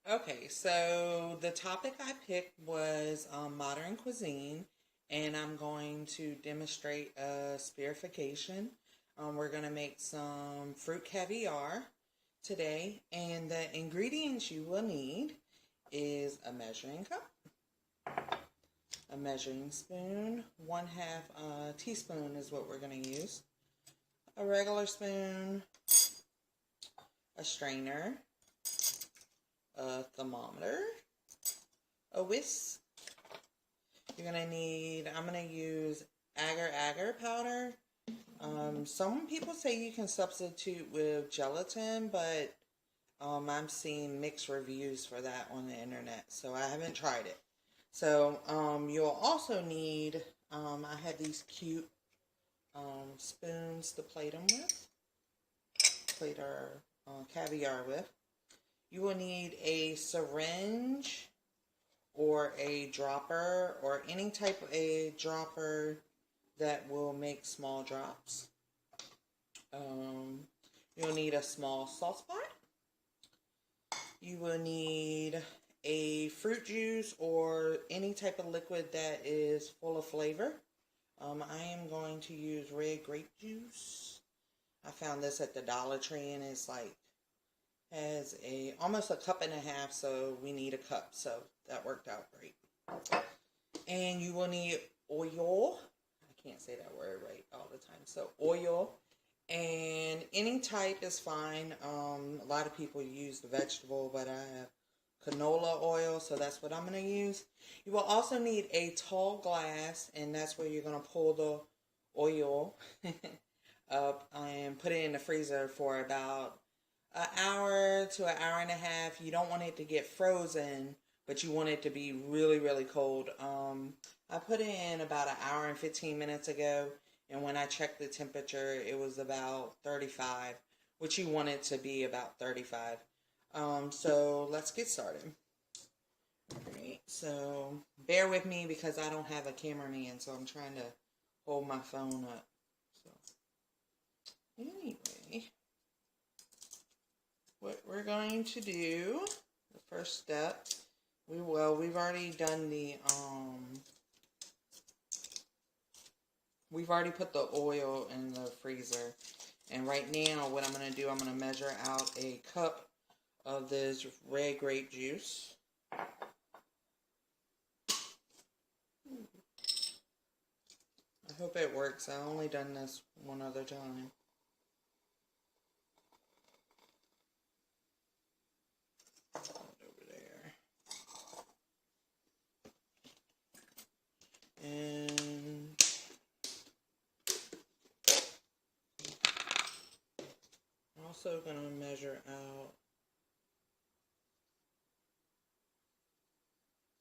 Okay, so the topic I picked was modern cuisine, and I'm going to demonstrate spherification. We're going to make some fruit caviar today, and the ingredients you will need is a measuring cup, a measuring spoon, 1/2 teaspoon is what we're going to use, a regular spoon, a strainer, a thermometer, a whisk. You're going to need, I'm going to use agar-agar powder. Some people say you can substitute with gelatin, but I'm seeing mixed reviews for that on the internet, so I haven't tried it. So you'll also need, I have these cute spoons to plate them with, plate our caviar with. You will need a syringe or a dropper or any type of a dropper that will make small drops. You'll need a small sauce pot. You will need a fruit juice or any type of liquid that is full of flavor. I am going to use red grape juice. I found this at the Dollar Tree and it's like has almost a cup and a half, so we need a cup, so that worked out great. And you will need oil. I can't say that word right all the time. So oil, and any type is fine. A lot of people use the vegetable, but I have canola oil, so that's what I'm going to use. You will also need a tall glass, and that's where you're going to pull the oil up and put it in the freezer for about an hour to an hour and a half. You don't want it to get frozen, but you want it to be really, really cold. I put it in about an hour and 15 minutes ago, and when I checked the temperature, it was about 35, which you want it to be about 35. So let's get started. Alright, so bear with me because I don't have a cameraman, so I'm trying to hold my phone up. So anyway, what we're going to do, the first step, we've already done the, we've already put the oil in the freezer. And right now, what I'm going to do, I'm going to measure out a cup of this red grape juice. I hope it works. I've only done this one other time. Over there. And I'm also going to measure out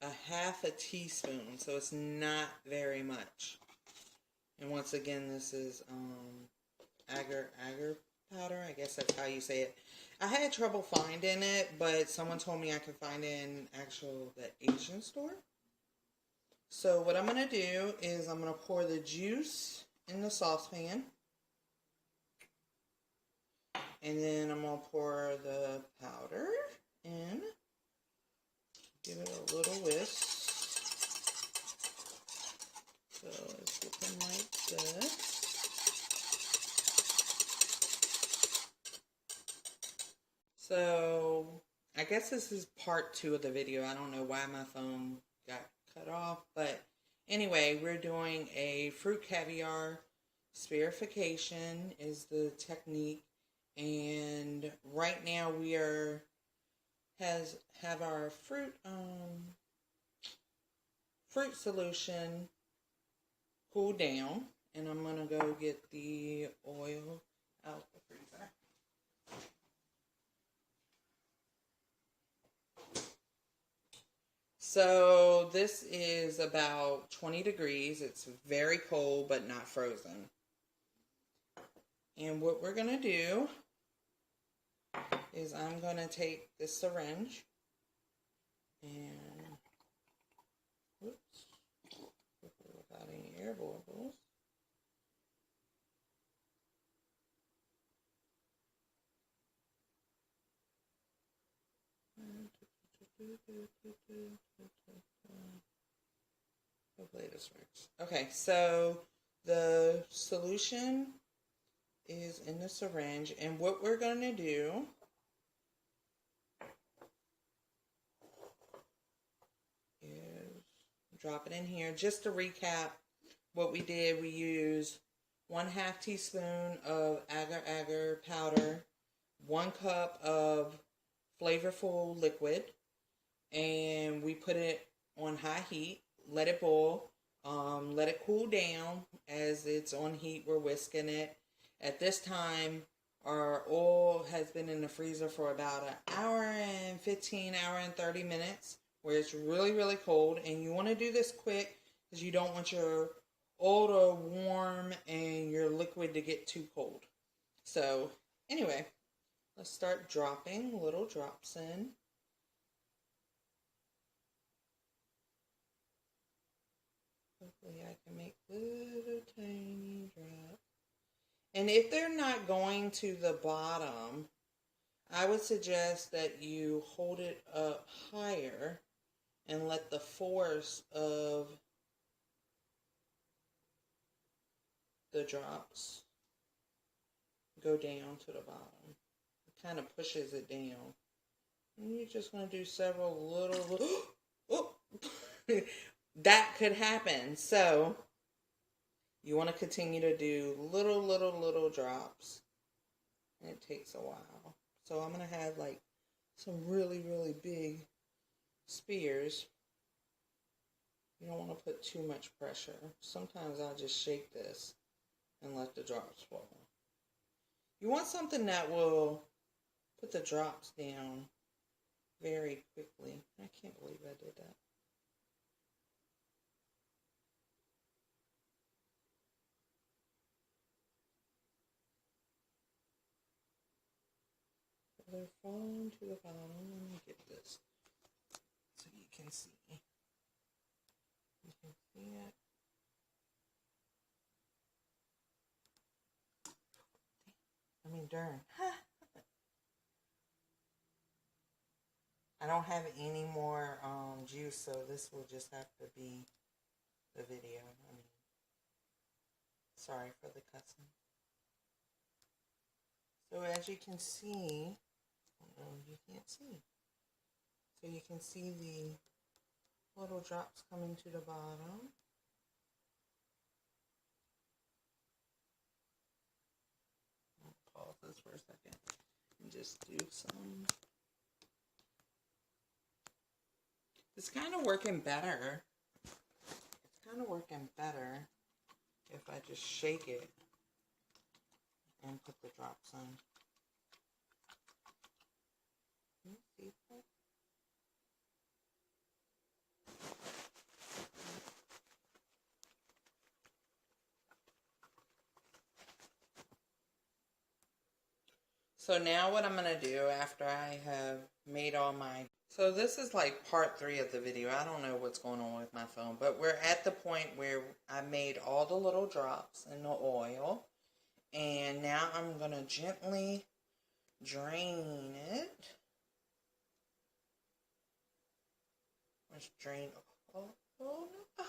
a 1/2 teaspoon, so it's not very much. And once again, this is agar powder. I guess that's how you say it. I had trouble finding it, but someone told me I could find it in the Asian store. So what I'm going to do is I'm going to pour the juice in the saucepan. And then I'm going to pour the powder in. Give it a little whisk. So let's get them like this. So I guess this is part 2 of the video. I don't know why my phone got cut off, but anyway, we're doing a fruit caviar. Spherification is the technique, and right now we have our fruit solution cool down, and I'm gonna go get the oil out the freezer. So this is about 20 degrees. It's very cold, but not frozen. And what we're going to do is I'm going to take this syringe and, whoops, without any air bubbles. Hopefully this works. Okay, so the solution is in the syringe, and what we're going to do is drop it in here. Just to recap what we did, we used 1/2 teaspoon of agar-agar powder, 1 cup of flavorful liquid, and we put it on high heat, let it boil, let it cool down. As it's on heat, we're whisking it. At this time, our oil has been in the freezer for about an hour and 15, hour and 30 minutes, where it's really, really cold. And you want to do this quick because you don't want your oil to warm and your liquid to get too cold. So anyway, let's start dropping little drops in. Hopefully I can make little tiny drops. And if they're not going to the bottom, I would suggest that you hold it up higher and let the force of the drops go down to the bottom. It kind of pushes it down. And you're just going to do several little... Oh! That could happen. So you want to continue to do little drops. And it takes a while. So I'm going to have like some really, really big spears. You don't want to put too much pressure. Sometimes I'll just shake this and let the drops fall. You want something that will put the drops down very quickly. I can't believe I did that. They're falling to the bottom. Let me get this so you can see. You can see it. I mean, darn. I don't have any more juice, so this will just have to be the video. I mean, sorry for the cussing. So as you can see, you can't see. So you can see the little drops coming to the bottom. I'll pause this for a second and just do some. It's kind of working better. It's kind of working better if I just shake it and put the drops in. Can you see that? So now what I'm going to do after I have made all my... So this is like part 3 of the video. I don't know what's going on with my phone, but we're at the point where I made all the little drops in the oil. And now I'm going to gently drain it. Let's drain. Oh no.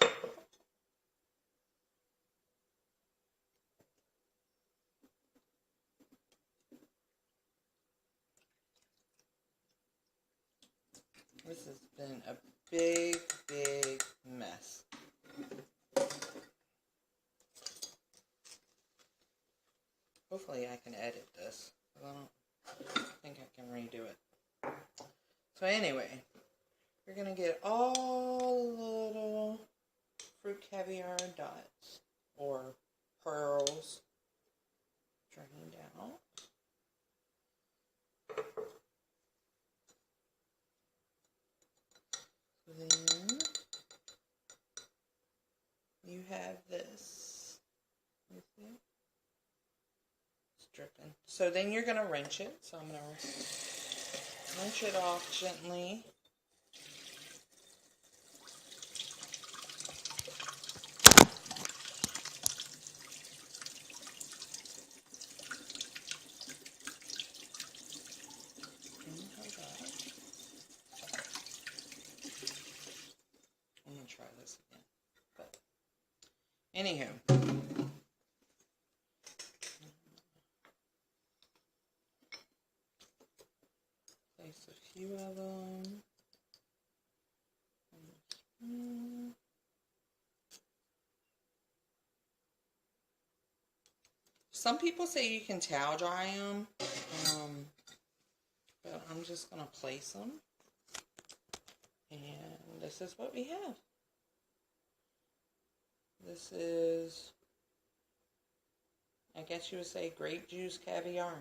This has been a big mess. Hopefully I can edit this. I don't think I can redo it. So anyway, you're going to get all the little fruit caviar dots or pearls drained out. Then you have this. You see? It's dripping. So then you're going to rinse it. So I'm going to rinse it off gently. this again. But anywho. Place a few of them. Some people say you can towel dry them, but I'm just going to place them. And this is what we have. This is, I guess you would say, grape juice caviar.